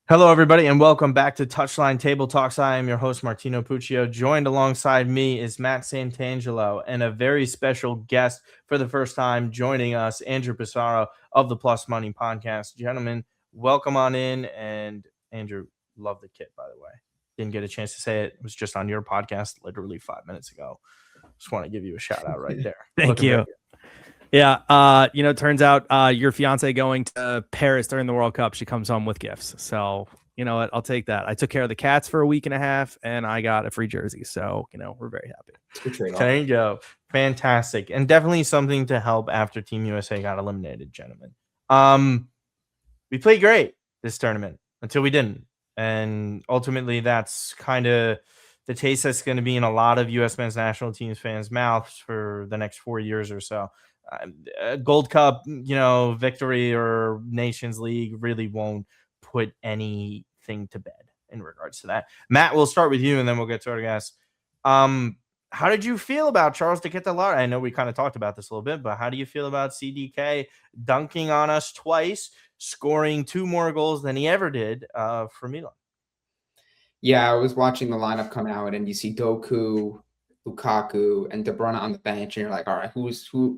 Hello, everybody, and welcome back to Touchline Table Talks. I am your host, Martino Puccio. Joined alongside me is Matt Santangelo and a very special guest for the first time joining us, Andrew Passaro of the Plus Money Podcast. Gentlemen, welcome on in. And Andrew, love the kit, by the way. Didn't get a chance to say it. It was just on your podcast literally 5 minutes ago. Just want to give you a shout out right there. Thank you. Yeah. Turns out your fiance going to Paris during the World Cup, she comes home with gifts. So, you know what? I'll take that. I took care of the cats for a week and a half and I got a free jersey. So, we're very happy. There you go. Fantastic. And definitely something to help after Team USA got eliminated, gentlemen. We played great this tournament until we didn't. And ultimately, that's kind of the taste that's going to be in a lot of U.S. men's national teams fans' mouths for the next 4 years or so. Gold Cup, victory or Nations League really won't put anything to bed in regards to that. Matt, we'll start with you and then we'll get to our guests. How did you feel about Charles de Ketelaere? I know we kind of talked about this a little bit, but how do you feel about CDK dunking on us twice, scoring 2 more goals than he ever did for Milan? Yeah, I was watching the lineup come out and you see Doku, Lukaku, and De Bruyne on the bench, and you're like, all right, who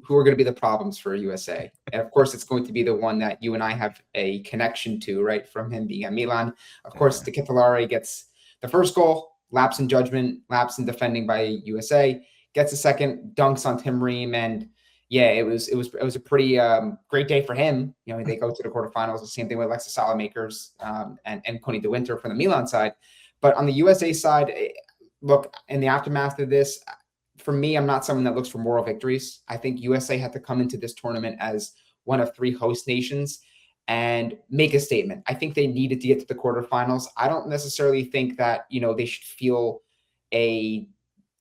are going to be the problems for USA? And of course, it's going to be the one that you and I have a connection to, right, from him being at Milan. Of course, de Ketelaere gets the first goal, lapse in judgment, lapse in defending by USA, gets a second, dunks on Tim Ream, and yeah, it was a pretty great day for him. They go to the quarterfinals. The same thing with Alexis Salamakers and Connie De Winter from the Milan side. But on the USA side, look, in the aftermath of this, for me, I'm not someone that looks for moral victories. I think USA had to come into this tournament as one of 3 host nations and make a statement. I think they needed to get to the quarterfinals. I don't necessarily think that, they should feel a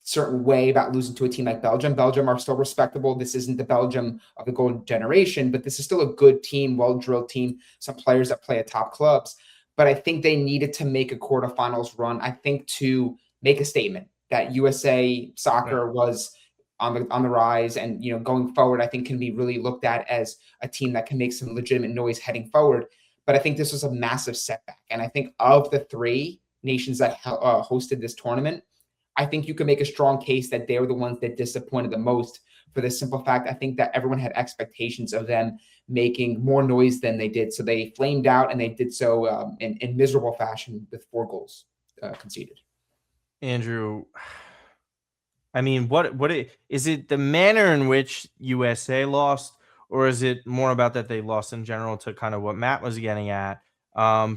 certain way about losing to a team like Belgium. Belgium are still respectable. This isn't the Belgium of the golden generation, but this is still a good team, well-drilled team, some players that play at top clubs. But I think they needed to make a quarterfinals run, I think, to make a statement that USA soccer was on the rise, and going forward, I think can be really looked at as a team that can make some legitimate noise heading forward. But I think this was a massive setback, and I think of the 3 nations that hosted this tournament, I think you can make a strong case that they were the ones that disappointed the most, for the simple fact I think that everyone had expectations of them making more noise than they did. So they flamed out, and they did so in miserable fashion with 4 goals conceded. Andrew, I mean, what is it? The manner in which USA lost, or is it more about that they lost in general, to kind of what Matt was getting at?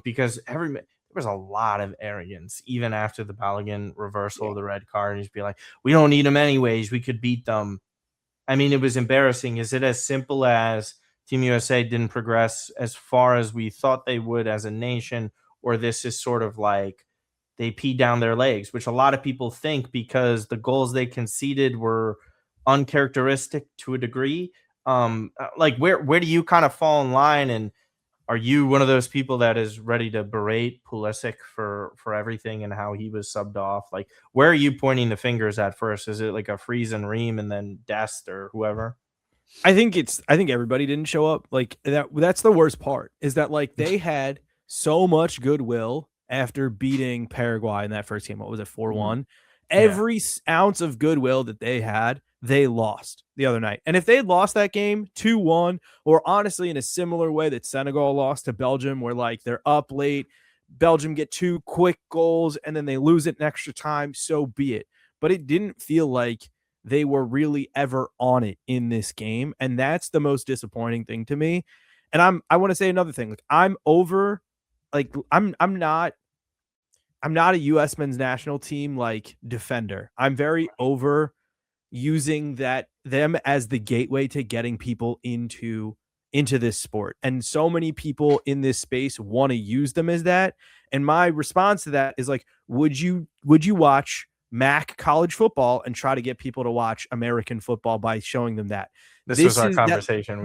Because there was a lot of arrogance even after the Balogun reversal of the red card, and just be like, we don't need them anyways, we could beat them. I mean, it was embarrassing. Is it as simple as Team USA didn't progress as far as we thought they would as a nation, or this is sort of like they peed down their legs, which a lot of people think because the goals they conceded were uncharacteristic to a degree? Like where do you kind of fall in line, and are you one of those people that is ready to berate Pulisic for everything and how he was subbed off? Like, where are you pointing the fingers at first? Is it like a Freeze and Ream and then Dest or whoever? I think everybody didn't show up. Like that's the worst part, is that like they had so much goodwill after beating Paraguay in that first game. What was it, 4-1? Every ounce of goodwill that they had, they lost the other night. And if they had lost that game 2-1, or honestly in a similar way that Senegal lost to Belgium, where like they're up late, Belgium get 2 quick goals, and then they lose it in extra time, so be it. But it didn't feel like they were really ever on it in this game. And that's the most disappointing thing to me. And I want to say another thing. Like I'm not a U.S. men's national team like defender. I'm very over using them as the gateway to getting people into this sport. And so many people in this space want to use them as that. And my response to that is like, would you watch MAC college football and try to get people to watch American football by showing them that? This was our conversation.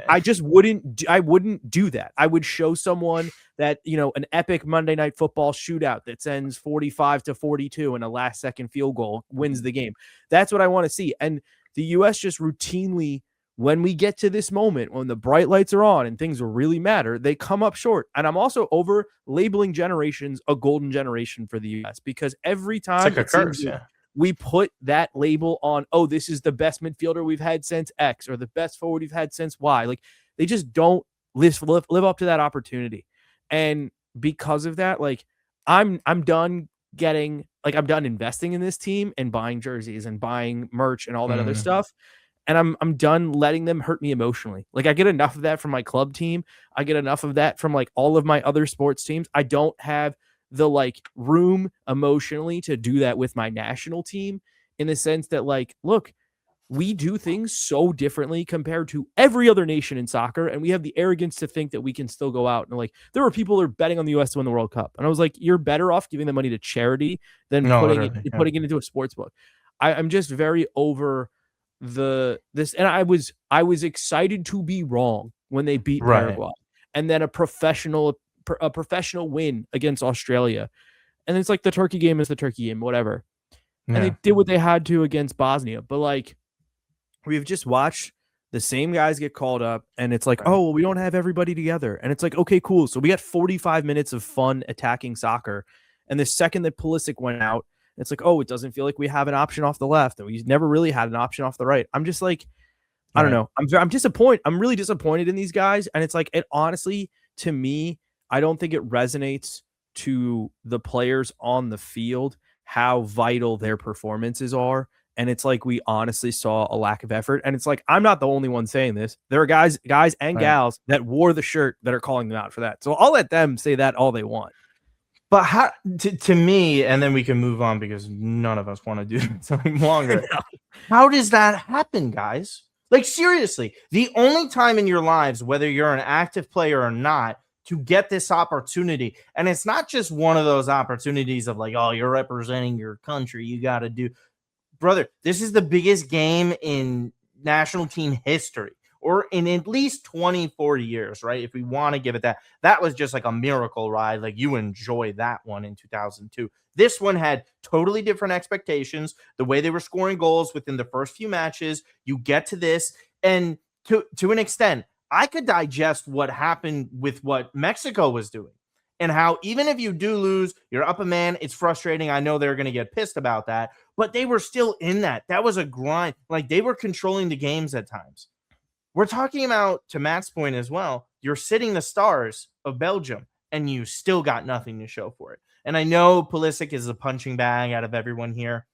I wouldn't do that. I would show someone that, an epic Monday Night Football shootout that sends 45-42 and a last second field goal wins the game. That's what I want to see. And the U.S. just routinely when we get to this moment, when the bright lights are on and things really matter, they come up short. And I'm also over labeling generations a golden generation for the U.S. because every It's time like a it seems curse, yeah. we put that label on, oh, this is the best midfielder we've had since X or the best forward we've had since Y. Like they just don't live up to that opportunity. And because of that, like I'm done I'm done investing in this team and buying jerseys and buying merch and all that other stuff. And I'm done letting them hurt me emotionally. Like I get enough of that from my club team. I get enough of that from like all of my other sports teams. I don't have the like room emotionally to do that with my national team in the sense that like, look, we do things so differently compared to every other nation in soccer. And we have the arrogance to think that we can still go out and like, there were people who are betting on the US to win the World Cup. And I was like, you're better off giving the money to charity than putting it into a sports book. I'm just very over this. And I was excited to be wrong when they beat Paraguay and then a professional win against Australia. And it's like the turkey game is the turkey game, whatever. Yeah. And they did what they had to against Bosnia. But like, we've just watched the same guys get called up and it's like, oh, well, we don't have everybody together. And it's like, okay, cool. So we got 45 minutes of fun attacking soccer. And the second that Pulisic went out, it's like, oh, it doesn't feel like we have an option off the left. And we never really had an option off the right. I'm just like, I don't know. I'm disappointed. I'm really disappointed in these guys. And it's like, it honestly, to me, I don't think it resonates to the players on the field how vital their performances are. And it's like we honestly saw a lack of effort. And it's like I'm not the only one saying this. There are guys and gals that wore the shirt that are calling them out for that. So I'll let them say that all they want. But how to me, and then we can move on because none of us want to do something longer. How does that happen, guys? Like seriously, the only time in your lives, whether you're an active player or not, to get this opportunity. And it's not just one of those opportunities of like, oh, you're representing your country. You got to do. Brother, this is the biggest game in national team history or in at least 24 years, right? If we want to give it that. That was just like a miracle ride. Like you enjoy that one in 2002. This one had totally different expectations. The way they were scoring goals within the first few matches, you get to this. And to an extent, I could digest what happened with what Mexico was doing and how even if you do lose, you're up a man. It's frustrating. I know they're going to get pissed about that, but they were still in that. That was a grind. Like they were controlling the games at times. We're talking about, to Matt's point as well, you're sitting the stars of Belgium and you still got nothing to show for it. And I know Pulisic is a punching bag out of everyone here.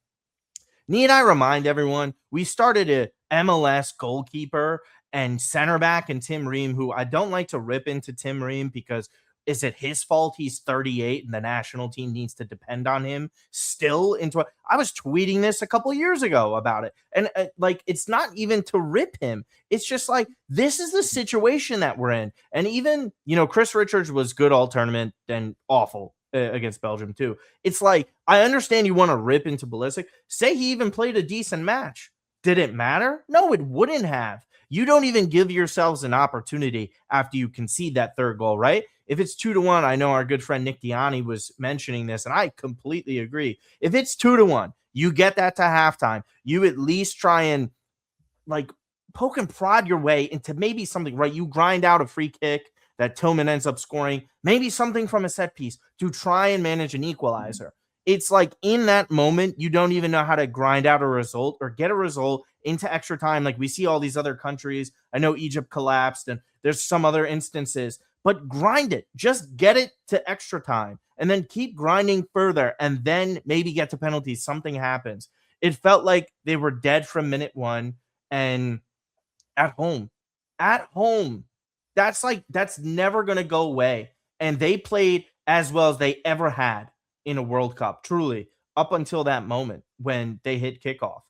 Need I remind everyone, we started a MLS goalkeeper and center back and Tim Ream, who I don't like to rip into Tim Ream because is it his fault he's 38 and the national team needs to depend on him still into I was tweeting this a couple of years ago about it. And like, it's not even to rip him. It's just like, this is the situation that we're in. And even, Chris Richards was good all tournament and awful against Belgium too. It's like, I understand you want to rip into Pulisic. Say he even played a decent match. Did it matter? No, it wouldn't have. You don't even give yourselves an opportunity after you concede that third goal, right? If it's 2-1, I know our good friend Nick Diani was mentioning this, and I completely agree. If it's 2-1, you get that to halftime. You at least try and like poke and prod your way into maybe something, right? You grind out a free kick that Tillman ends up scoring, maybe something from a set piece to try and manage an equalizer. It's like in that moment, you don't even know how to grind out a result or get a result into extra time. Like we see all these other countries. I know Egypt collapsed and there's some other instances, but grind it. Just get it to extra time and then keep grinding further and then maybe get to penalties. Something happens. It felt like they were dead from minute one and at home, that's never going to go away. And they played as well as they ever had in a World Cup, truly, up until that moment when they hit kickoff.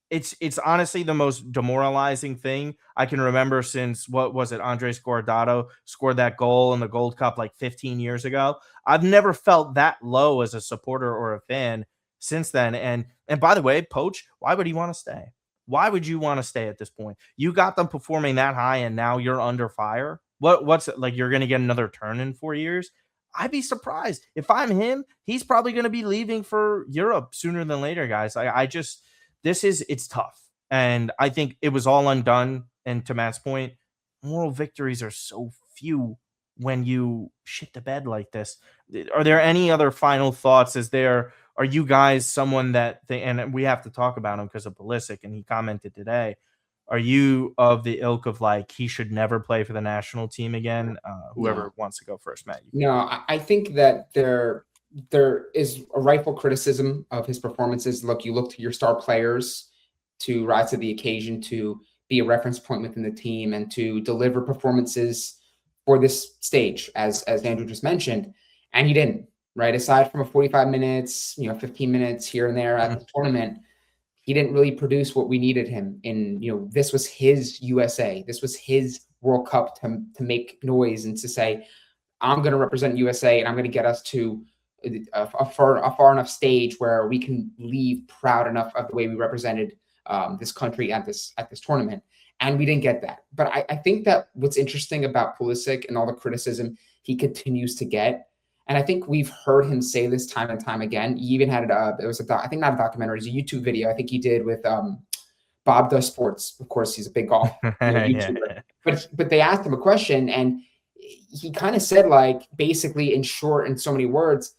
It's honestly the most demoralizing thing I can remember since, what was it, Andres Guardado scored that goal in the Gold Cup like 15 years ago. I've never felt that low as a supporter or a fan since then. And by the way, Poach, why would he want to stay? Why would you want to stay at this point? You got them performing that high and now you're under fire. What's it like? You're going to get another turn in 4 years? I'd be surprised. If I'm him, he's probably going to be leaving for Europe sooner than later, guys. It's tough. And I think it was all undone and to Matt's point, moral victories are so few when you shit the bed like this. Are there any other final thoughts? Are you guys someone that and we have to talk about him because of Pulisic, and he commented today. Are you of the ilk of like he should never play for the national team again? Whoever wants to go first, Matt. No, I think that there is a rightful criticism of his performances. Look, you look to your star players to rise to the occasion, to be a reference point within the team, and to deliver performances for this stage, as Andrew just mentioned, and he didn't. Right, aside from a 45 minutes, 15 minutes here and there at the tournament, he didn't really produce what we needed him in. This was his USA. This was his World Cup to make noise and to say, I'm going to represent USA and I'm going to get us to a far enough stage where we can leave proud enough of the way we represented this country at this tournament. And we didn't get that. But I think that what's interesting about Pulisic and all the criticism he continues to get, and I think we've heard him say this time and time again. He even had it was I think not a documentary, it was a YouTube video I think he did with Bob Does Sports. Of course, he's a big golf YouTuber. But they asked him a question, and he kind of said, like, basically in short, in so many words,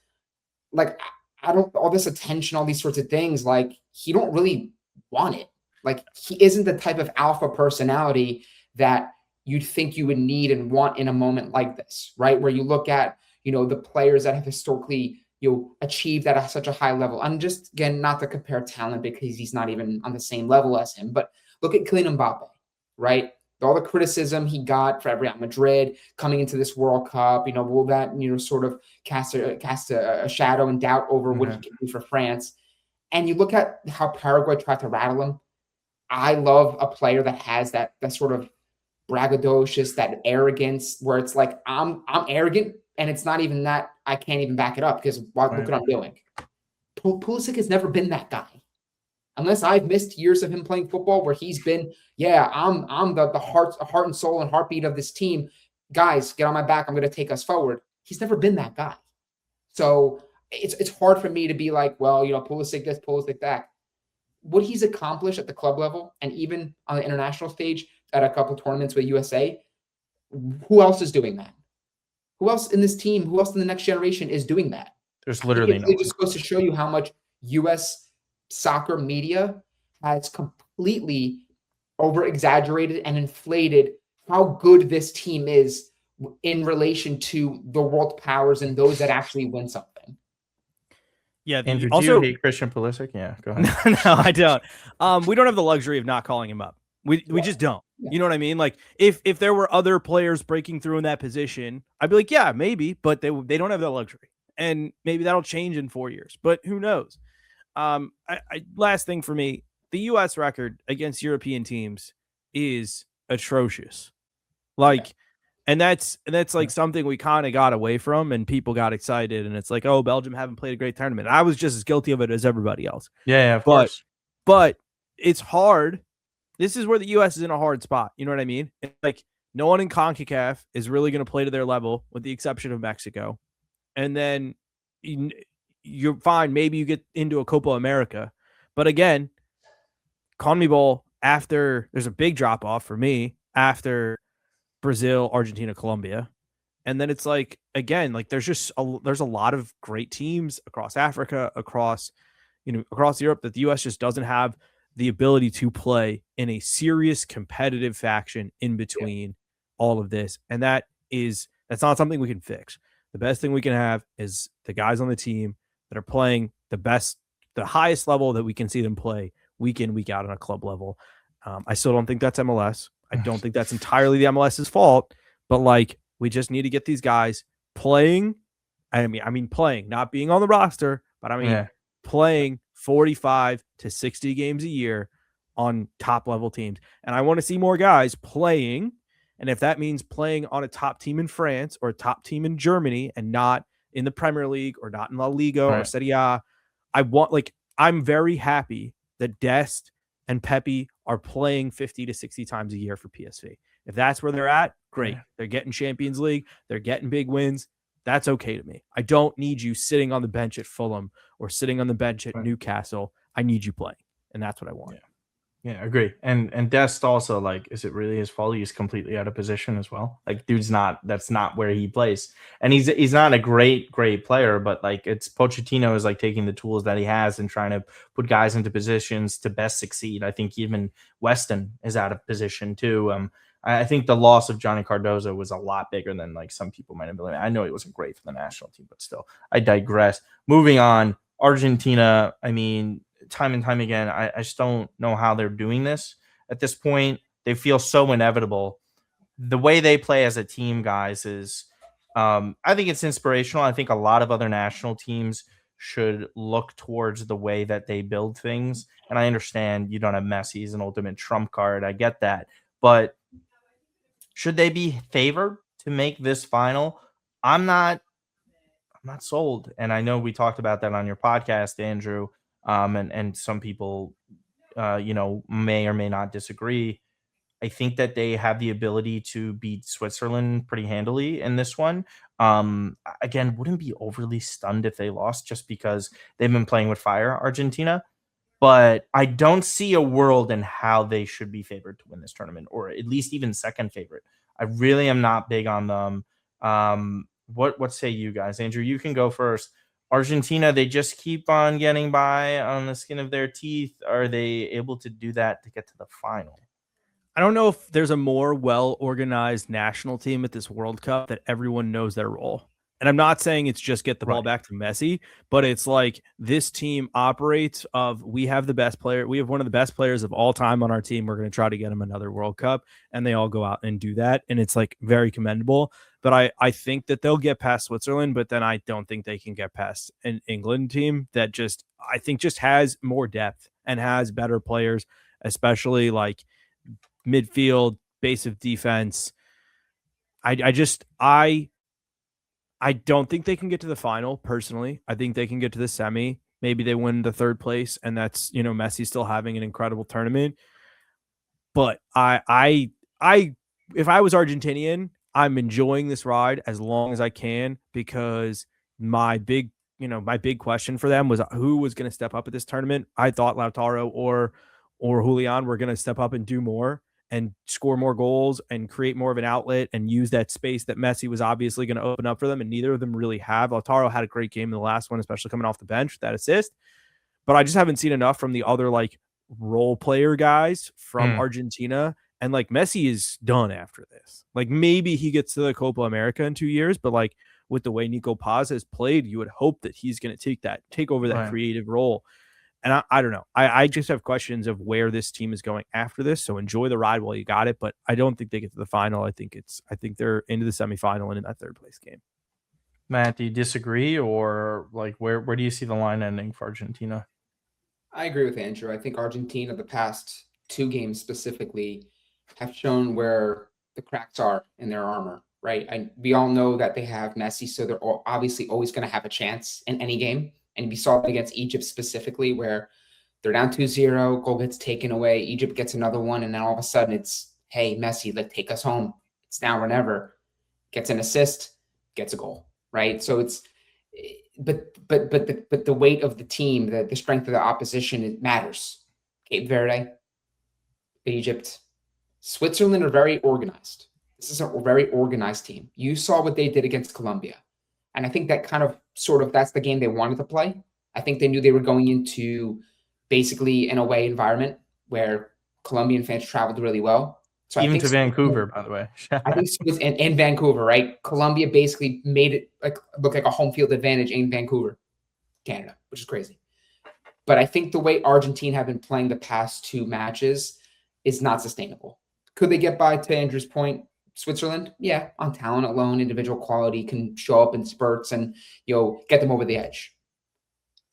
like, I don't, all this attention, all these sorts of things, like, he don't really want it. Like, he isn't the type of alpha personality that you'd think you would need and want in a moment like this, right? Where you look at, the players that have historically, achieved at such a high level. I'm just, again, not to compare talent because he's not even on the same level as him, but look at Kylian Mbappe, right? All the criticism he got for Real Madrid coming into this World Cup, will that, sort of cast a shadow and doubt over what he can do for France? And you look at how Paraguay tried to rattle him. I love a player that has that sort of braggadocious, that arrogance, where it's like, I'm arrogant, and it's not even that I can't even back it up because look what I'm doing. Pulisic has never been that guy. Unless I've missed years of him playing football where he's been, I'm the heart and soul and heartbeat of this team. Guys, get on my back. I'm going to take us forward. He's never been that guy. So it's hard for me to be like, well, Pulisic this, Pulisic that. What he's accomplished at the club level and even on the international stage at a couple tournaments with USA, who else is doing that? Who else in this team, who else in the next generation is doing that? There's literally no one. It just goes to show you how much U.S. soccer media has completely over-exaggerated and inflated how good this team is in relation to the world powers and those that actually win something. Yeah. Andrew, also, do you hate Christian Pulisic? Yeah, go ahead. No, I don't. We don't have the luxury of not calling him up. We just don't. Yeah. You know what I mean? Like, if there were other players breaking through in that position, I'd be like, yeah, maybe, but they don't have that luxury. And maybe that'll change in 4 years, but who knows? Last thing for me, the U.S. record against European teams is atrocious. Like, and that's like something we kind of got away from, and people got excited, and it's like, oh, Belgium haven't played a great tournament. I was just as guilty of it as everybody else. Yeah, of course. But it's hard. This is where the U.S. is in a hard spot. You know what I mean? Like, no one in CONCACAF is really going to play to their level, with the exception of Mexico. And then you're fine. Maybe you get into a Copa America. But again, CONMEBOL, after there's a big drop off for me after Brazil, Argentina, Colombia. And then it's like, again, like there's a lot of great teams across Africa, across Europe, that the U.S. just doesn't have the ability to play in a serious competitive faction in between all of this. And that's not something we can fix. The best thing we can have is the guys on the team that are playing the highest level that we can see them play week in, week out on a club level. I still don't think that's MLS. I don't think that's entirely the MLS's fault, but like, we just need to get these guys playing. I mean playing, not being on the roster, but playing 45 to 60 games a year on top level teams. And I want to see more guys playing. And if that means playing on a top team in France or a top team in Germany and not in the Premier League or not in La Liga or Serie A, I'm very happy that Dest and Pepe are playing 50 to 60 times a year for PSV. If that's where they're at, great. Yeah. They're getting Champions League. They're getting big wins. That's okay to me. I don't need you sitting on the bench at Fulham or sitting on the bench at Newcastle. I need you playing. And that's what I want. Yeah, agree. And Dest also, like, is it really his fault? He's completely out of position as well. Like, that's not where he plays. And he's not a great player, but like it's Pochettino is like taking the tools that he has and trying to put guys into positions to best succeed. I think even Weston is out of position too. I think the loss of Johnny Cardozo was a lot bigger than like some people might have believed. I know it wasn't great for the national team, but still, I digress. Moving on, Argentina. I mean, time and time again, I just don't know how they're doing this at this point. They feel so inevitable. The way they play as a team, guys, is I think it's inspirational. I think a lot of other national teams should look towards the way that they build things. And I understand you don't have Messi as an ultimate trump card. I get that. But should they be favored to make this final? I'm not sold. And I know we talked about that on your podcast, Andrew. And some people, may or may not disagree. I think that they have the ability to beat Switzerland pretty handily in this one. Again, wouldn't be overly stunned if they lost just because they've been playing with fire, Argentina. But I don't see a world in how they should be favored to win this tournament, or at least even second favorite. I really am not big on them. What say you guys? Andrew, you can go first. Argentina, they just keep on getting by on the skin of their teeth. Are they able to do that to get to the final? I don't know if there's a more well-organized national team at this World Cup that everyone knows their role. And I'm not saying it's just get the ball back to Messi, but it's like this team operates of we have the best player. We have one of the best players of all time on our team. We're going to try to get him another World Cup. And they all go out and do that. And it's like very commendable. But I think that they'll get past Switzerland, but then I don't think they can get past an England team that I think just has more depth and has better players, especially like midfield, base of defense. I don't think they can get to the final personally. I think they can get to the semi. Maybe they win the third place, and that's Messi still having an incredible tournament. But I if I was Argentinian, I'm enjoying this ride as long as I can because my big question for them was who was going to step up at this tournament. I thought Lautaro or Julian were going to step up and do more and score more goals and create more of an outlet and use that space that Messi was obviously going to open up for them. And neither of them really have. Lautaro had a great game in the last one, especially coming off the bench with that assist. But I just haven't seen enough from the other like role player guys from Argentina. And like Messi is done after this. Like maybe he gets to the Copa America in 2 years, but like with the way Nico Paz has played, you would hope that he's going to take over that creative role. And I don't know. I just have questions of where this team is going after this. So enjoy the ride while you got it. But I don't think they get to the final. I think they're into the semifinal and in that third place game. Matt, do you disagree, or like where do you see the line ending for Argentina? I agree with Andrew. I think Argentina, the past 2 games specifically, have shown where the cracks are in their armor, right? We all know that they have Messi, so they're obviously always going to have a chance in any game. And we saw it against Egypt specifically, where they're down 2-0, goal gets taken away, Egypt gets another one, and then all of a sudden it's, hey, Messi, like take us home. It's now or never. Gets an assist, gets a goal, right? So it's, but the weight of the team, the strength of the opposition, it matters. Cape Verde, Egypt, Switzerland are very organized. This is a very organized team. You saw what they did against Colombia. And I think that that's the game they wanted to play. I think they knew they were going into basically an away environment where Colombian fans traveled really well. So even to Vancouver, by the way. I think it was in Vancouver, right? Colombia basically made it look like a home field advantage in Vancouver, Canada, which is crazy. But I think the way Argentina have been playing the past 2 matches is not sustainable. Could they get by, to Andrew's point, Switzerland? Yeah, on talent alone, individual quality can show up in spurts and get them over the edge.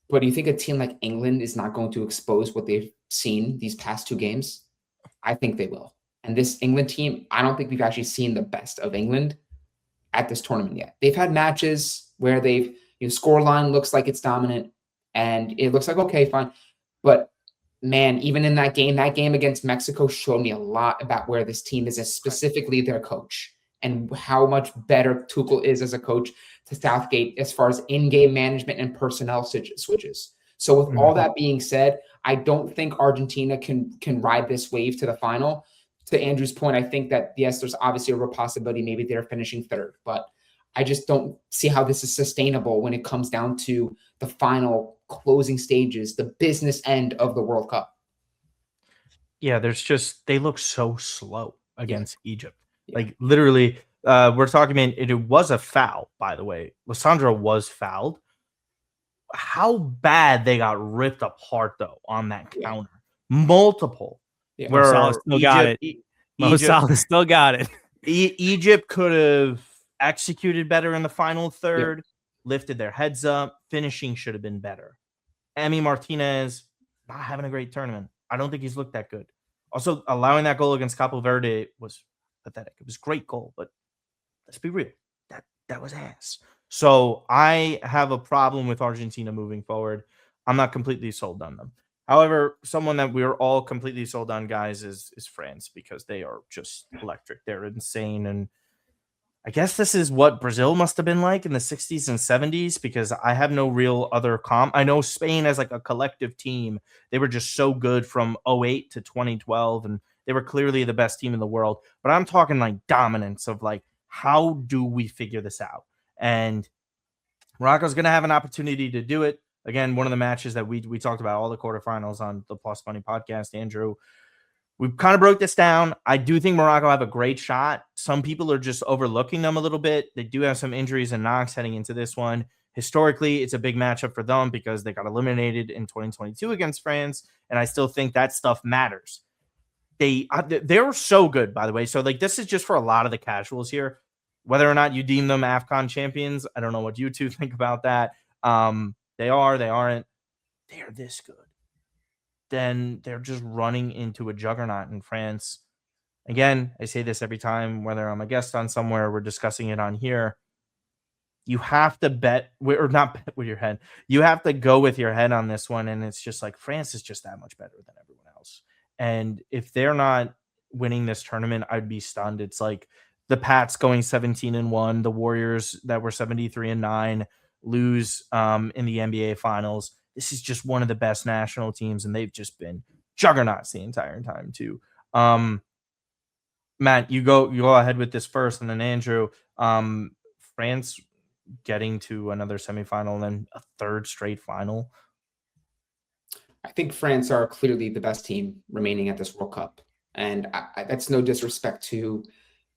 But do you think a team like England is not going to expose what they've seen these past 2 games? I think they will. And this England team, I don't think we've actually seen the best of England at this tournament yet. They've had matches where they've scoreline looks like it's dominant and it looks like okay, fine. But man, even in that game against Mexico showed me a lot about where this team is, specifically their coach, and how much better Tuchel is as a coach to Southgate as far as in-game management and personnel switches. So with all that being said, I don't think Argentina can ride this wave to the final. To Andrew's point, I think that, yes, there's obviously a real possibility maybe they're finishing third, but I just don't see how this is sustainable when it comes down to the final closing stages, the business end of the World Cup. Yeah, they look so slow against Egypt. Yeah. Like literally, we're talking about it was a foul, by the way. Lissandro was fouled. How bad they got ripped apart though on that counter. Multiple. Yeah. Mo Salah still got it. Mo Salah still got it. Egypt could have executed better in the final third, lifted their heads up. Finishing should have been better. Emi Martinez not having a great tournament. I don't think he's looked that good. Also, allowing that goal against Capo Verde was pathetic. It was a great goal, but let's be real. That was ass. So I have a problem with Argentina moving forward. I'm not completely sold on them. However, someone that we're all completely sold on, guys, is France, because they are just electric. They're insane. And I guess this is what Brazil must have been like in the 60s and 70s, because I have no real other comp. I know Spain as like a collective team. They were just so good from 08 to 2012, and they were clearly the best team in the world. But I'm talking like dominance of like, how do we figure this out? And Morocco's going to have an opportunity to do it. Again, one of the matches that we talked about, all the quarterfinals on the Plus Money podcast, Andrew, we kind of broke this down. I do think Morocco have a great shot. Some people are just overlooking them a little bit. They do have some injuries and knocks heading into this one. Historically, it's a big matchup for them because they got eliminated in 2022 against France, and I still think that stuff matters. They're so good, by the way. So, like, this is just for a lot of the casuals here. Whether or not you deem them AFCON champions, I don't know what you two think about that. They are, they aren't. They are this good. Then they're just running into a juggernaut in France. Again, I say this every time, whether I'm a guest on somewhere, we're discussing it on here. You have to bet, or not bet with your head. You have to go with your head on this one. And it's just like France is just that much better than everyone else. And if they're not winning this tournament, I'd be stunned. It's like the Pats going 17-1, the Warriors that were 73-9 lose in the NBA finals. This is just one of the best national teams, and they've just been juggernauts the entire time too. Matt, you go ahead with this first, and then Andrew. France getting to another semifinal and then a third straight final. I think France are clearly the best team remaining at this World Cup, and that's no disrespect to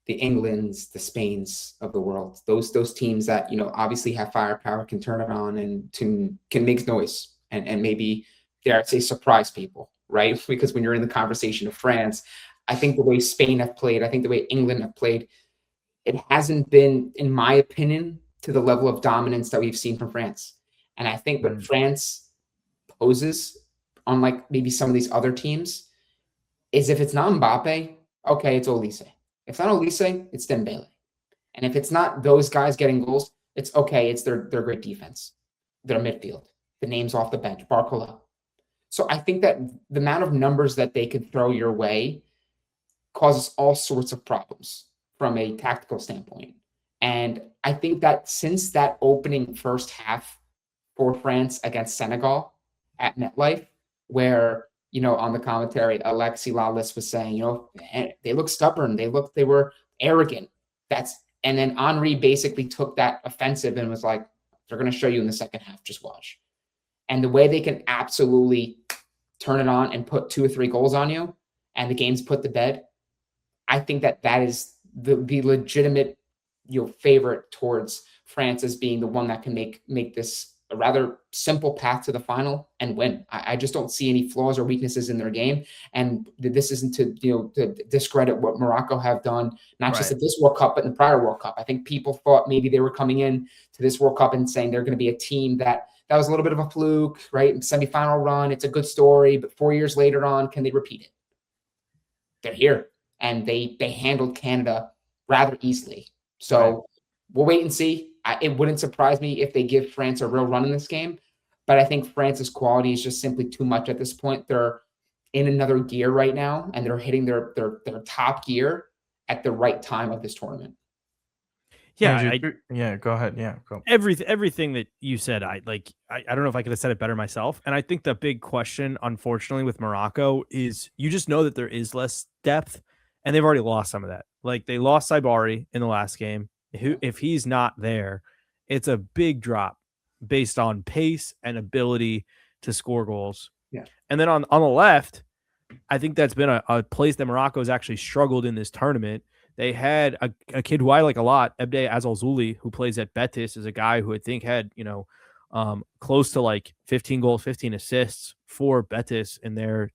the Englands, the Spains of the world. Those teams that, you know, obviously have firepower, can turn it on, and can make noise and maybe, dare I say, surprise people, right? Because when you're in the conversation of France, I think the way Spain have played, I think the way England have played, it hasn't been, in my opinion, to the level of dominance that we've seen from France. And I think what France poses, unlike maybe some of these other teams, is if it's not Mbappe, okay, it's Olise. If it's not Olise, it's Dembele. And if it's not those guys getting goals, it's okay, it's their great defense, their midfield, the names off the bench, Barcola. So I think that the amount of numbers that they could throw your way causes all sorts of problems from a tactical standpoint. And I think that since that opening first half for France against Senegal at MetLife, where, you know, on the commentary, Alexi Lalas was saying, you know, they look stubborn. They were arrogant. And then Henry basically took that offensive and was like, they're going to show you in the second half. Just watch. And the way they can absolutely turn it on and put 2 or 3 goals on you and the game's put to bed, I think that is the legitimate, you know, favorite towards France as being the one that can make this a rather simple path to the final and win. I just don't see any flaws or weaknesses in their game. And this isn't to, you know, to discredit what Morocco have done, not just at this World Cup, but in the prior World Cup. I think people thought maybe they were coming in to this World Cup and saying they're going to be a team that was a little bit of a fluke, right? Semifinal run. It's a good story, but 4 years later on, can they repeat it? They're here, and they handled Canada rather easily. So we'll wait and see. It wouldn't surprise me if they give France a real run in this game, but I think France's quality is just simply too much at this point. They're in another gear right now, and they're hitting their top gear at the right time of this tournament. Yeah, Go ahead. Yeah, go. everything that you said, I don't know if I could have said it better myself. And I think the big question, unfortunately, with Morocco is you just know that there is less depth, and they've already lost some of that. Like they lost Saibari in the last game. Who, if he's not there, it's a big drop based on pace and ability to score goals. Yeah. And then on the left, I think that's been a place that Morocco has actually struggled in this tournament. They had a kid who I like a lot, Ebde Azalzouli, who plays at Betis, is a guy who I think had, close to like 15 goals, 15 assists for Betis in their,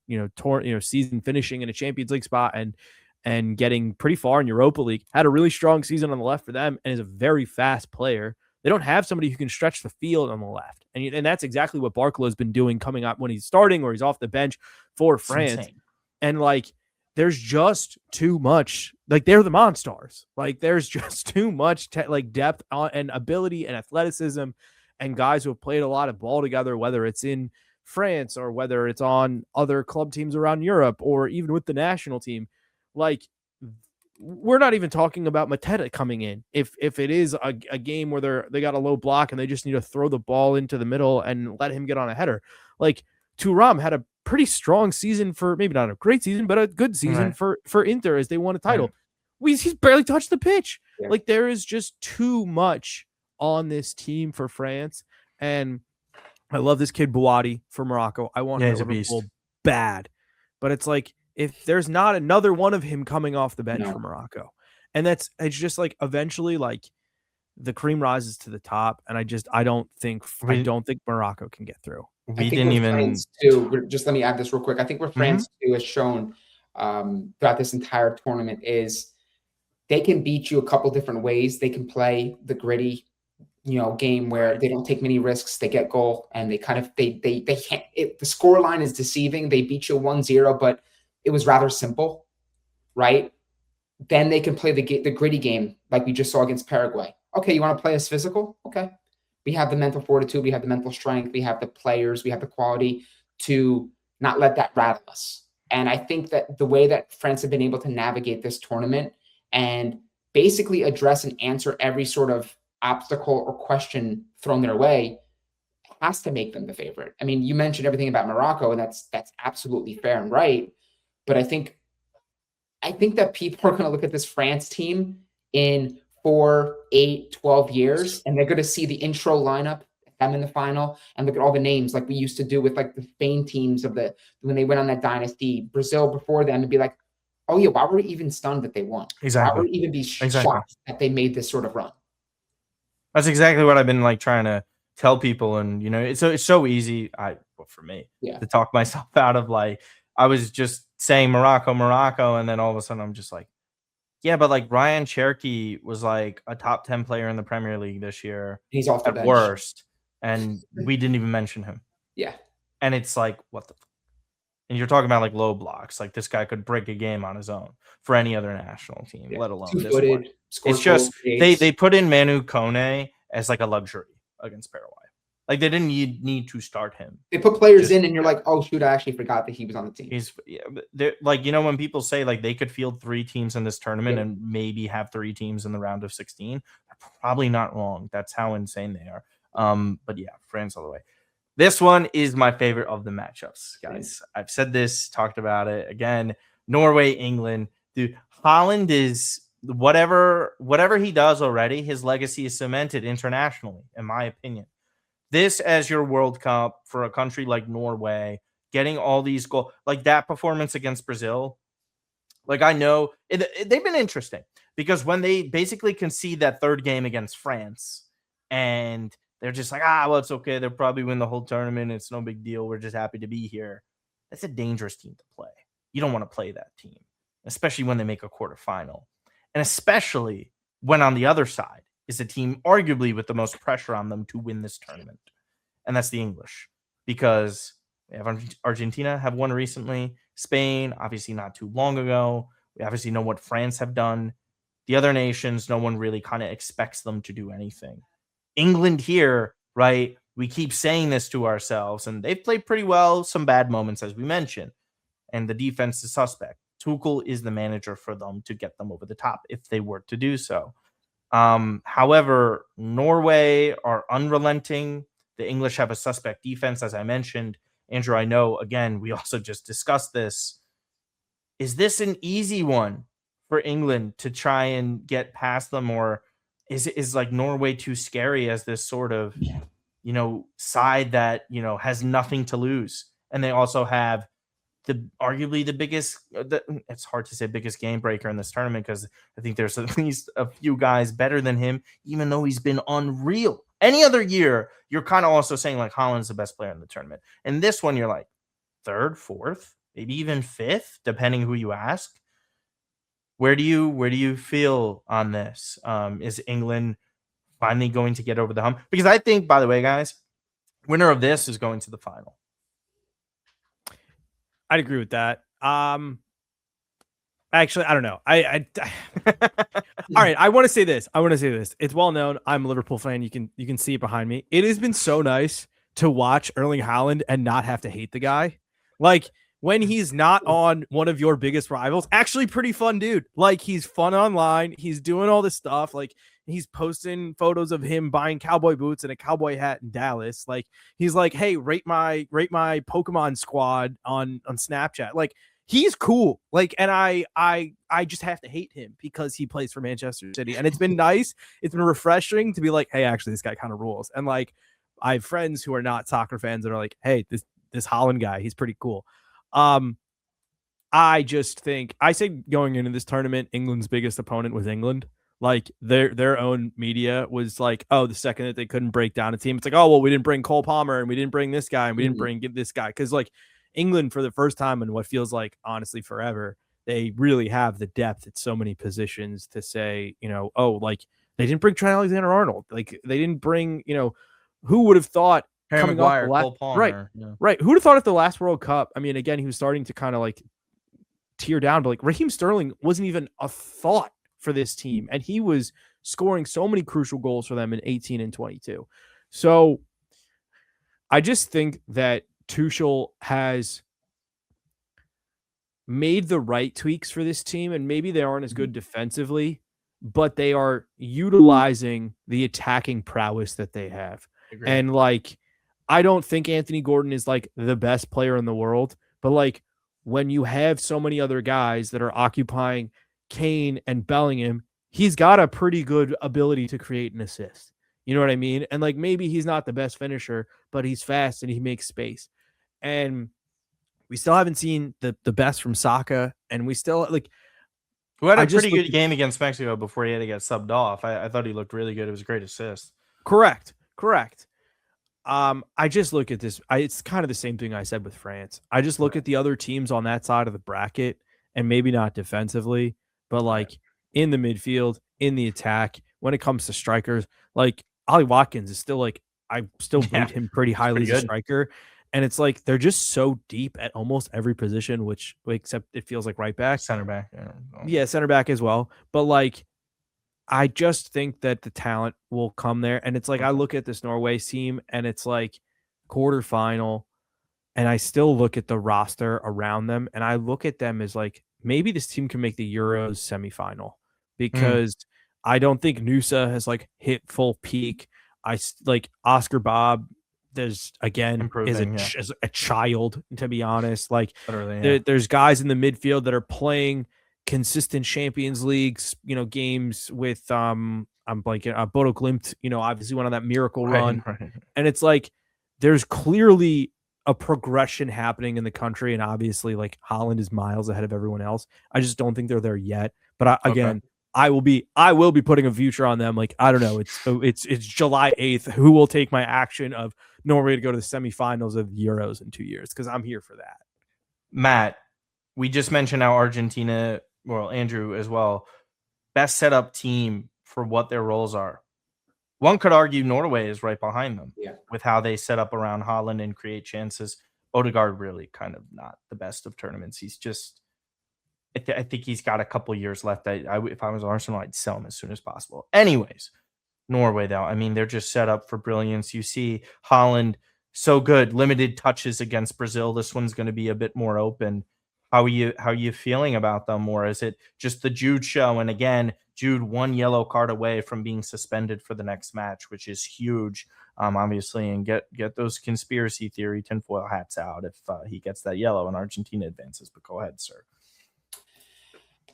season, finishing in a Champions League spot and getting pretty far in Europa League. Had a really strong season on the left for them and is a very fast player. They don't have somebody who can stretch the field on the left. And that's exactly what Barcolow's been doing coming up when he's starting or he's off the bench for France. And like, there's just too much. Like, they're the Monstars. Like, there's just too much depth and ability and athleticism and guys who have played a lot of ball together, whether it's in France or whether it's on other club teams around Europe or even with the national team. Like, we're not even talking about Mateta coming in. If it is a game where they got a low block and they just need to throw the ball into the middle and let him get on a header. Like, Thuram had a pretty strong season for, maybe not a great season, but a good season for Inter as they won a title. He's barely touched the pitch. Yeah. Like, there is just too much on this team for France. And I love this kid Bouadi for Morocco. I want him to Liverpool bad. But it's like, if there's not another one of him coming off the bench for Morocco, and it's just like eventually like the cream rises to the top, and I don't think Morocco can get through. We didn't even France too. Just let me add this real quick. I think where France too has shown throughout this entire tournament is they can beat you a couple different ways. They can play the gritty, game where they don't take many risks. They get goal and they kind of they can't. The score line is deceiving. They beat you 1-0, but it was rather simple, right? Then they can play the gritty game like we just saw against Paraguay. Okay, you want to play us physical? Okay. We have the mental fortitude. We have the mental strength. We have the players. We have the quality to not let that rattle us. And I think that the way that France have been able to navigate this tournament and basically address and answer every sort of obstacle or question thrown their way has to make them the favorite. I mean, you mentioned everything about Morocco, and that's absolutely fair and right. But I think that people are going to look at this France team in 4, 8, 12 years, and they're going to see the intro lineup, them in the final, and look at all the names like we used to do with like the Spain teams when they went on that dynasty, Brazil before them, and be like, oh yeah, why were we even stunned that they won? Exactly. Why would we even be shocked that they made this sort of run? That's exactly what I've been like trying to tell people, and it's so easy. For me, to talk myself out of like I was just saying Morocco, and then all of a sudden I'm just like, yeah, but like Ryan Cherky was like a top 10 player in the Premier League this year. He's off the bench. Worst, and we didn't even mention him. Yeah, and it's like what the. And you're talking about like low blocks. Like this guy could break a game on his own for any other national team, let alone this one. It's just they put in Manu Kone as like a luxury against Paraguay. Like they didn't need to start him. They put players in, and you're like, oh shoot, I actually forgot that he was on the team. He's like when people say like they could field 3 teams in this tournament and maybe have 3 teams in the round of 16, they're probably not wrong. That's how insane they are. But yeah, France all the way. This one is my favorite of the matchups, guys. I've said this, talked about it again. Norway, England, dude. Holland is whatever he does already. His legacy is cemented internationally, in my opinion. This as your World Cup for a country like Norway, getting all these goals, like that performance against Brazil. Like I know they've been interesting because when they basically concede that third game against France and they're just like, well, it's okay. They'll probably win the whole tournament. It's no big deal. We're just happy to be here. That's a dangerous team to play. You don't want to play that team, especially when they make a quarterfinal. And especially when on the other side is a team arguably with the most pressure on them to win this tournament. And that's the English. Because we have Argentina have won recently. Spain, obviously not too long ago. We obviously know what France have done. The other nations, no one really kind of expects them to do anything. England here, right? We keep saying this to ourselves, and they've played pretty well. Some bad moments, as we mentioned. And the defense is suspect. Tuchel is the manager for them to get them over the top if they were to do so. However, Norway are unrelenting. The English have a suspect defense, as I mentioned. Andrew, I know, again, we also just discussed this. Is this an easy one for England to try and get past them, or is like Norway too scary as this sort of, side that, has nothing to lose? And they also have arguably the biggest, it's hard to say biggest game breaker in this tournament, because I think there's at least a few guys better than him, even though he's been unreal. Any other year, you're kind of also saying like Holland's the best player in the tournament. And this one, you're like third, fourth, maybe even fifth, depending who you ask. Where do you feel on this? Is England finally going to get over the hump? Because I think, by the way, guys, winner of this is going to the final. I'd agree with that. Actually, I don't know. All right. I want to say this. It's well known. I'm a Liverpool fan. You can see it behind me. It has been so nice to watch Erling Haaland and not have to hate the guy. Like, when he's not on one of your biggest rivals, actually pretty fun dude. Like, he's fun online. He's doing all this stuff. Like, he's posting photos of him buying cowboy boots and a cowboy hat in Dallas. Like, he's like, hey, rate my Pokemon squad on Snapchat. Like, he's cool. Like, and I just have to hate him because he plays for Manchester City. And it's been nice. It's been refreshing to be like, hey, actually, this guy kind of rules. And like, I have friends who are not soccer fans that are like, hey, this Holland guy, he's pretty cool. I just think, I say going into this tournament, England's biggest opponent was England. Like, their own media was like, oh, the second that they couldn't break down a team, it's like, oh, well, we didn't bring Cole Palmer and we didn't bring this guy and we didn't bring this guy. Because like, England, for the first time in what feels like honestly forever, they really have the depth at so many positions to say, oh, like, they didn't bring Trent Alexander-Arnold. Like, they didn't bring, who would have thought Harry coming Maguire, off Cole Palmer, right. Who would have thought at the last World Cup? I mean, again, he was starting to kind of like tear down, but like Raheem Sterling wasn't even a thought for this team, and he was scoring so many crucial goals for them in 18 and 22. So I just think that Tuchel has made the right tweaks for this team, and maybe they aren't as good defensively, but they are utilizing the attacking prowess that they have. Agreed. And like, I don't think Anthony Gordon is like the best player in the world, but like, when you have so many other guys that are occupying Kane and Bellingham, he's got a pretty good ability to create an assist. You know what I mean? And like, maybe he's not the best finisher, but he's fast and he makes space. And we still haven't seen the best from Saka, and we still like, who had a pretty good game against Mexico before he had to get subbed off. I thought he looked really good. It was a great assist. Correct. I just look at this. It's kind of the same thing I said with France. I just look at the other teams on that side of the bracket, and maybe not defensively, but like in the midfield, in the attack, when it comes to strikers, like Ollie Watkins is still like, I still rate him pretty highly as a striker. And it's like, they're just so deep at almost every position, which except it feels like right back. Center back. Yeah, center back as well. But like, I just think that the talent will come there. And it's like, I look at this Norway team and it's like quarterfinal, and I still look at the roster around them and I look at them as like, maybe this team can make the Euros semifinal, because I don't think Nusa has like hit full peak. I like Oscar Bob. There's again is a child, to be honest. Like, there's guys in the midfield that are playing consistent Champions Leagues, games with I'm blanking, Bodo Glimt, obviously went on that miracle run. And it's like, there's clearly a progression happening in the country, and obviously like Holland is miles ahead of everyone else. I just don't think they're there yet. But I will be putting a future on them. Like, I don't know. It's July 8th. Who will take my action of Norway to go to the semifinals of the Euros in 2 years? Because I'm here for that. Matt, we just mentioned how Argentina, well, Andrew as well, best set up team for what their roles are. One could argue Norway is right behind them with how they set up around Holland and create chances. Odegaard really kind of not the best of tournaments. He's just, I think he's got a couple years left. If I was Arsenal, I'd sell him as soon as possible. Anyways, Norway, though, I mean, they're just set up for brilliance. You see Holland, so good, limited touches against Brazil. This one's going to be a bit more open. How are you feeling about them, or is it just the Jude show? And again, Jude one yellow card away from being suspended for the next match, which is huge, obviously. And get those conspiracy theory tinfoil hats out if he gets that yellow and Argentina advances. But go ahead, sir.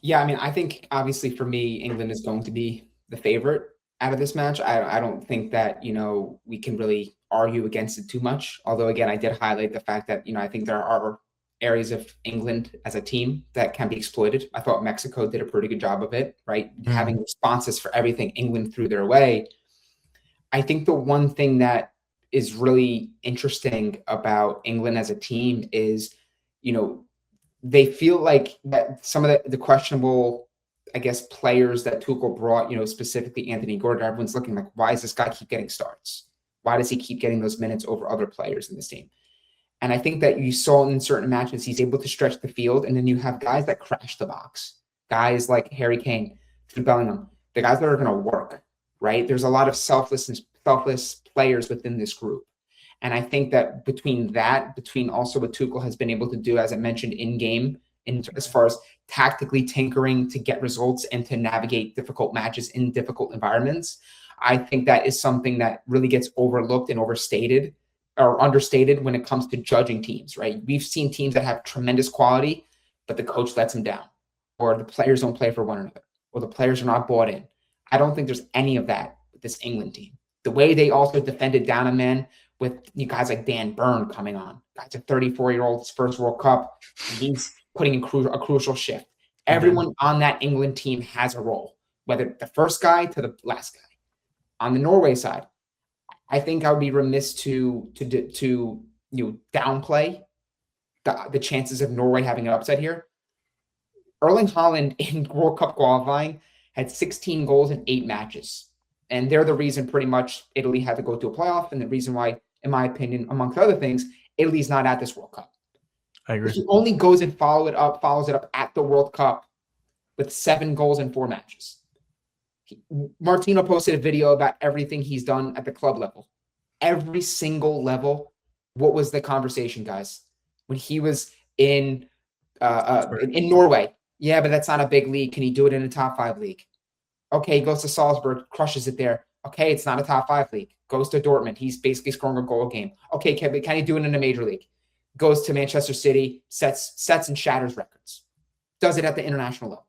Yeah, I mean, I think obviously for me, England is going to be the favorite out of this match. I don't think that, we can really argue against it too much. Although, again, I did highlight the fact that, I think there are areas of England as a team that can be exploited. I thought Mexico did a pretty good job of it, right? Having responses for everything England threw their way. I think the one thing that is really interesting about England as a team is, they feel like that some of the questionable, I guess, players that Tuchel brought, specifically Anthony Gordon, everyone's looking like, why does this guy keep getting starts? Why does he keep getting those minutes over other players in this team? And I think that you saw in certain matches, he's able to stretch the field. And then you have guys that crash the box, guys like Harry Kane, Jude Bellingham, the guys that are going to work, right? There's a lot of selfless players within this group. And I think that between also what Tuchel has been able to do, as I mentioned, in game, as far as tactically tinkering to get results and to navigate difficult matches in difficult environments, I think that is something that really gets overlooked and overstated or understated when it comes to judging teams, right? We've seen teams that have tremendous quality, but the coach lets them down, or the players don't play for one another, or the players are not bought in. I don't think there's any of that with this England team. The way they also defended down a man with you guys like Dan Burn coming on. Guy's a 34-year-old, his first World Cup. He's putting in a crucial shift. Everyone on that England team has a role, whether the first guy to the last guy. On the Norway side, I think I would be remiss to downplay the chances of Norway having an upset here. Erling Haaland in World Cup qualifying had 16 goals in 8 matches. And they're the reason pretty much Italy had to go to a playoff, and the reason why, in my opinion, amongst other things, Italy's not at this World Cup. I agree. He only goes and follows it up at the World Cup with 7 goals in 4 matches. Martino posted a video about everything he's done at the club level. Every single level. What was the conversation, guys? When he was in Norway. Yeah, but that's not a big league. Can he do it in a top 5 league? Okay, he goes to Salzburg, crushes it there. Okay, it's not a top 5 league. Goes to Dortmund. He's basically scoring a goal a game. Okay, can he do it in a major league? Goes to Manchester City, sets and shatters records. Does it at the international level.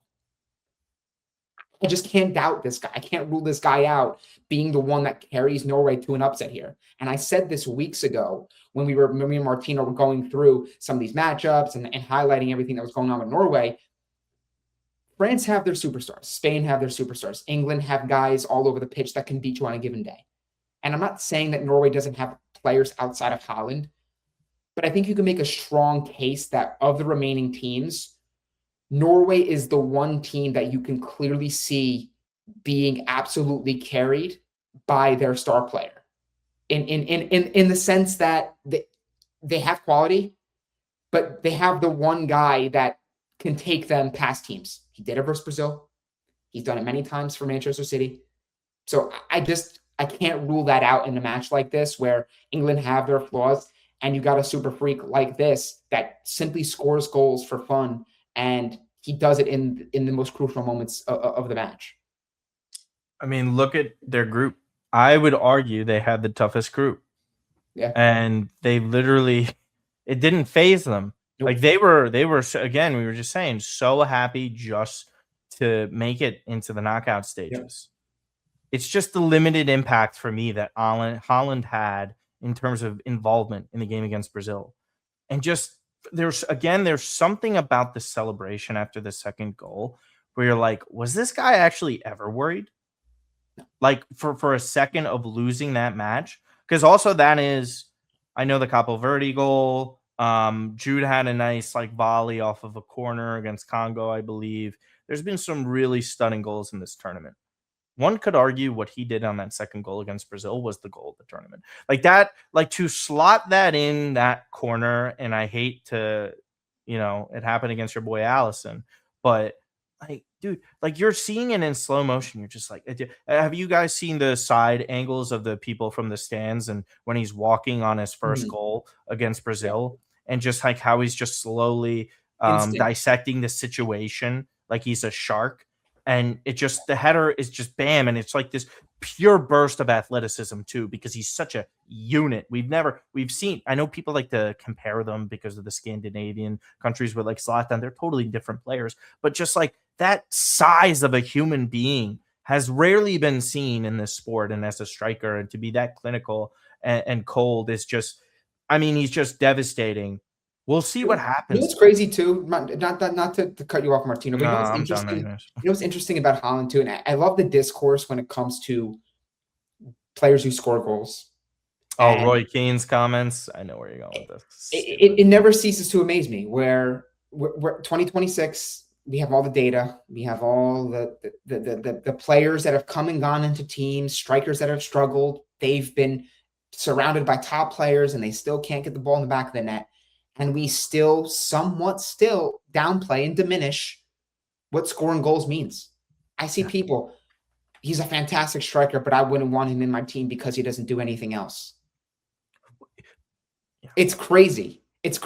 I just can't doubt this guy. I can't rule this guy out being the one that carries Norway to an upset here. And I said this weeks ago when me and Martino were going through some of these matchups and highlighting everything that was going on with Norway. France have their superstars. Spain have their superstars. England have guys all over the pitch that can beat you on a given day. And I'm not saying that Norway doesn't have players outside of Haaland, but I think you can make a strong case that of the remaining teams, Norway is the one team that you can clearly see being absolutely carried by their star player. In the sense that they have quality, but they have the one guy that can take them past teams. He did it versus Brazil. He's done it many times for Manchester City. So I can't rule that out in a match like this where England have their flaws and you got a super freak like this that simply scores goals for fun, and he does it in the most crucial moments of the match. I mean, look at their group. I would argue they had the toughest group. Yeah. And they literally, it didn't phase them. Nope. Like they were, again, we were just saying, so happy just to make it into the knockout stages. Yep. It's just the limited impact for me that Haaland had in terms of involvement in the game against Brazil. And just, there's something about the celebration after the second goal where you're like, was this guy actually ever worried? Like for a second of losing that match? Because also that is, I know the Capo Verde goal. Jude had a nice like volley off of a corner against Congo, I believe. There's been some really stunning goals in this tournament. One could argue what he did on that second goal against Brazil was the goal of the tournament. Like that, like to slot that in that corner, and I hate to, it happened against your boy Allison, but like, dude, like you're seeing it in slow motion. You're just like, have you guys seen the side angles of the people from the stands and when he's walking on his first goal against Brazil and just like how he's just slowly Instinct. dissecting the situation like he's a shark. And the header is just bam. And it's like this pure burst of athleticism too, because he's such a unit. We've seen, I know people like to compare them because of the Scandinavian countries with like Zlatan. They're totally different players, but just like that size of a human being has rarely been seen in this sport. And as a striker, and to be that clinical and cold is just, I mean, he's just devastating. We'll see what happens. You know what's crazy too? Not to cut you off, Martino. But I'm done. you know what's interesting about Haaland too, and I love the discourse when it comes to players who score goals. Oh, And Roy Keane's comments. I know where you're going with this. It never ceases to amaze me. Where we're 2026, we have all the data, we have all the players that have come and gone into teams, strikers that have struggled. They've been surrounded by top players, and they still can't get the ball in the back of the net. And we somewhat still downplay and diminish what scoring goals means. I see people, he's a fantastic striker, but I wouldn't want him in my team because he doesn't do anything else. It's crazy. It's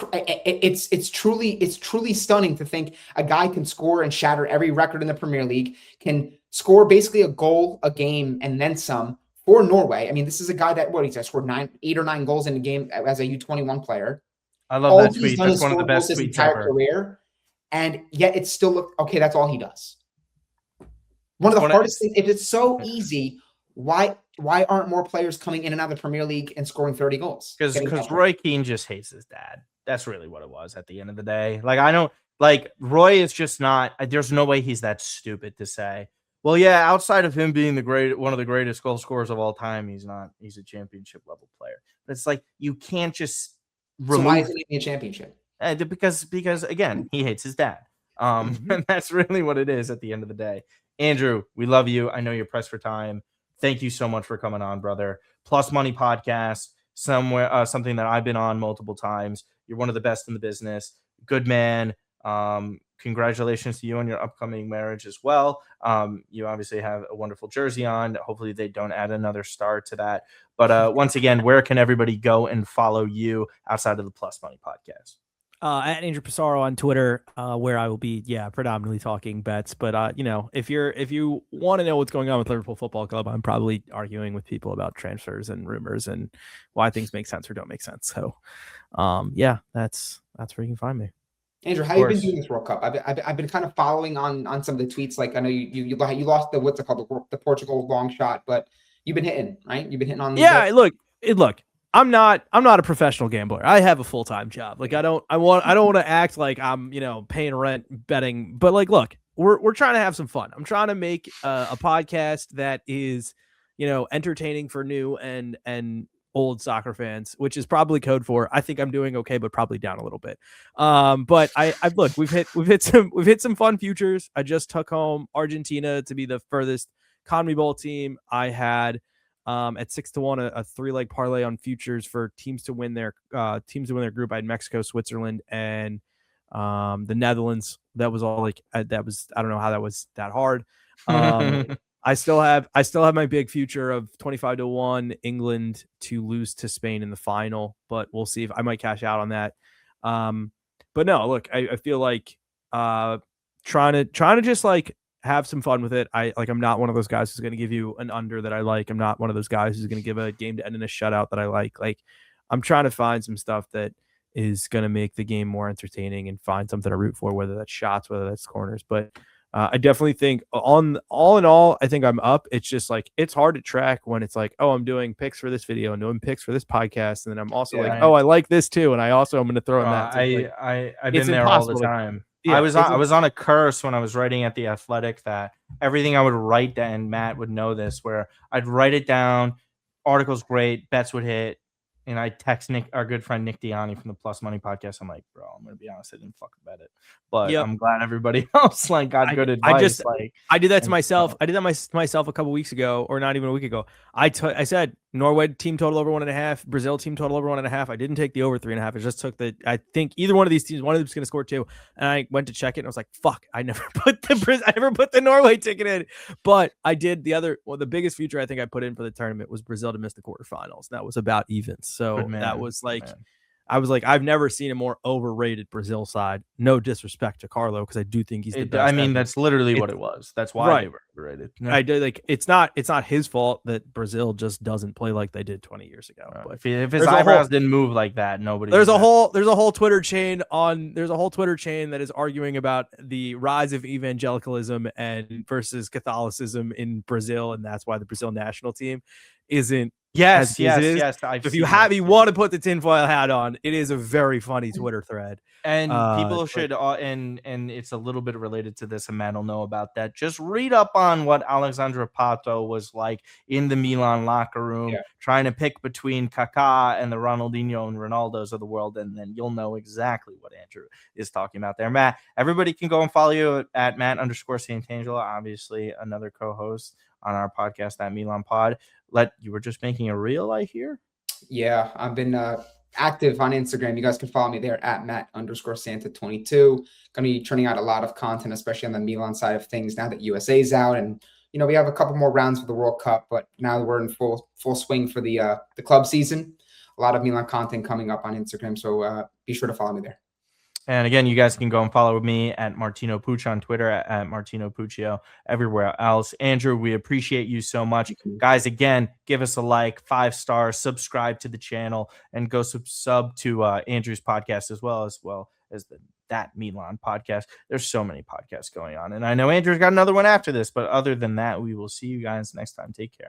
truly stunning to think a guy can score and shatter every record in the Premier League, can score basically a goal a game and then some for Norway. I mean, this is a guy that scored 8 or 9 goals in a game as a U21 player. I love that tweet. That's one of the best tweets ever. Career, and yet it still looks okay. That's all he does. One of the hardest things. If it's so easy, why aren't more players coming in and out of the Premier League and scoring 30 goals? Because Roy Keane just hates his dad. That's really what it was at the end of the day. Like, I don't like Roy is just not. There's no way he's that stupid to say, well, yeah, outside of him being one of the greatest goal scorers of all time, he's not. He's a championship level player. But it's like you can't just. So why isn't he in a championship? Because again, he hates his dad. And that's really what it is at the end of the day. Andrew, we love you. I know you're pressed for time. Thank you so much for coming on, brother. Plus Money Podcast, something that I've been on multiple times. You're one of the best in the business. Good man. Congratulations to you on your upcoming marriage as well. You obviously have a wonderful jersey on. Hopefully they don't add another star to that. But once again, where can everybody go and follow you outside of the Plus Money Podcast? At Andrew Passaro on Twitter, where I will be, predominantly talking bets. But if you want to know what's going on with Liverpool Football Club, I'm probably arguing with people about transfers and rumors and why things make sense or don't make sense. So, that's where you can find me. Andrew, how have you been doing this World Cup? I've been kind of following on some of the tweets. Like I know you lost the Portugal long shot, but you've been hitting, right? You've been hitting on. Yeah, look. I'm not a professional gambler. I have a full-time job. Like I don't want to act like I'm, paying rent betting, but like, look, we're trying to have some fun. I'm trying to make a podcast that is, entertaining for new and old soccer fans, which is probably code for I think I'm doing okay, but probably down a little bit. But I've look, we've hit some fun futures. I just took home Argentina to be the furthest CONMEBOL team. I had at 6-1 a 3-leg parlay on futures for teams to win their group. I had Mexico, Switzerland, and the Netherlands. That was all I don't know how that was that hard. I still have my big future of 25-1 England to lose to Spain in the final, but we'll see if I might cash out on that. But no, look, I feel like trying to just like have some fun with it. I'm not one of those guys who's going to give you an under that I like. I'm not one of those guys who's going to give a game to end in a shutout that I like. Like I'm trying to find some stuff that is going to make the game more entertaining and find something to root for, whether that's shots, whether that's corners. But I definitely think all in all, I think I'm up. It's just like, it's hard to track when it's like, oh, I'm doing picks for this video and doing picks for this podcast. And then I'm also I like this too. And I also am going to throw in that. I've been there all the time. Yeah, I was on a curse when I was writing at The Athletic that everything I would write down, and Matt would know this, where I'd write it down, articles great, bets would hit, and I text our good friend Nick Diani from the Plus Money Podcast. I'm like, bro, I'm gonna be honest, I didn't fucking bet it, but I'm glad everybody else got good advice. I did that to myself. I did that myself a couple weeks ago, or not even a week ago. I said Norway team total over 1.5, Brazil team total over 1.5. I didn't take the over 3.5. I just took I think either one of these teams, one of them's gonna score 2. And I went to check it and I was like, fuck, I never put the Norway ticket in. But I did the biggest future I think I put in for the tournament was Brazil to miss the quarterfinals. That was about even. So that was like I was like, I've never seen a more overrated Brazil side. No disrespect to Carlo, because I do think he's the best. I mean, ever. that's literally what It- it was. That's why right. they were overrated. I do like it's not his fault that Brazil just doesn't play like they did 20 years ago. But If his there's a eyebrows whole- didn't move like that, nobody. there's a whole Twitter chain that is arguing about the rise of evangelicalism and versus Catholicism in Brazil, and that's why the Brazil national team isn't. Yes. If you want to put the tinfoil hat on, it is a very funny Twitter thread. And people should, and it's a little bit related to this, and Matt will know about that. Just read up on what Alexandre Pato was like in the Milan locker room, trying to pick between Kaká and the Ronaldinho and Ronaldos of the world, and then you'll know exactly what Andrew is talking about there. Matt, everybody can go and follow you at Matt_Santangelo, obviously another co-host on our podcast at Milan Pod. You were just making a reel, I hear? Yeah, I've been active on Instagram. You guys can follow me there at Matt_Santa22. Going to be turning out a lot of content, especially on the Milan side of things now that USA's out. And, we have a couple more rounds for the World Cup, but now we're in full swing for the club season. A lot of Milan content coming up on Instagram. So be sure to follow me there. And again, you guys can go and follow me at Martino Puccio on Twitter, at Martino Puccio, everywhere else. Andrew, we appreciate you so much. Guys, again, give us a like, 5 stars, subscribe to the channel, and go sub to Andrew's podcast as well as that Milan podcast. There's so many podcasts going on. And I know Andrew's got another one after this, but other than that, we will see you guys next time. Take care.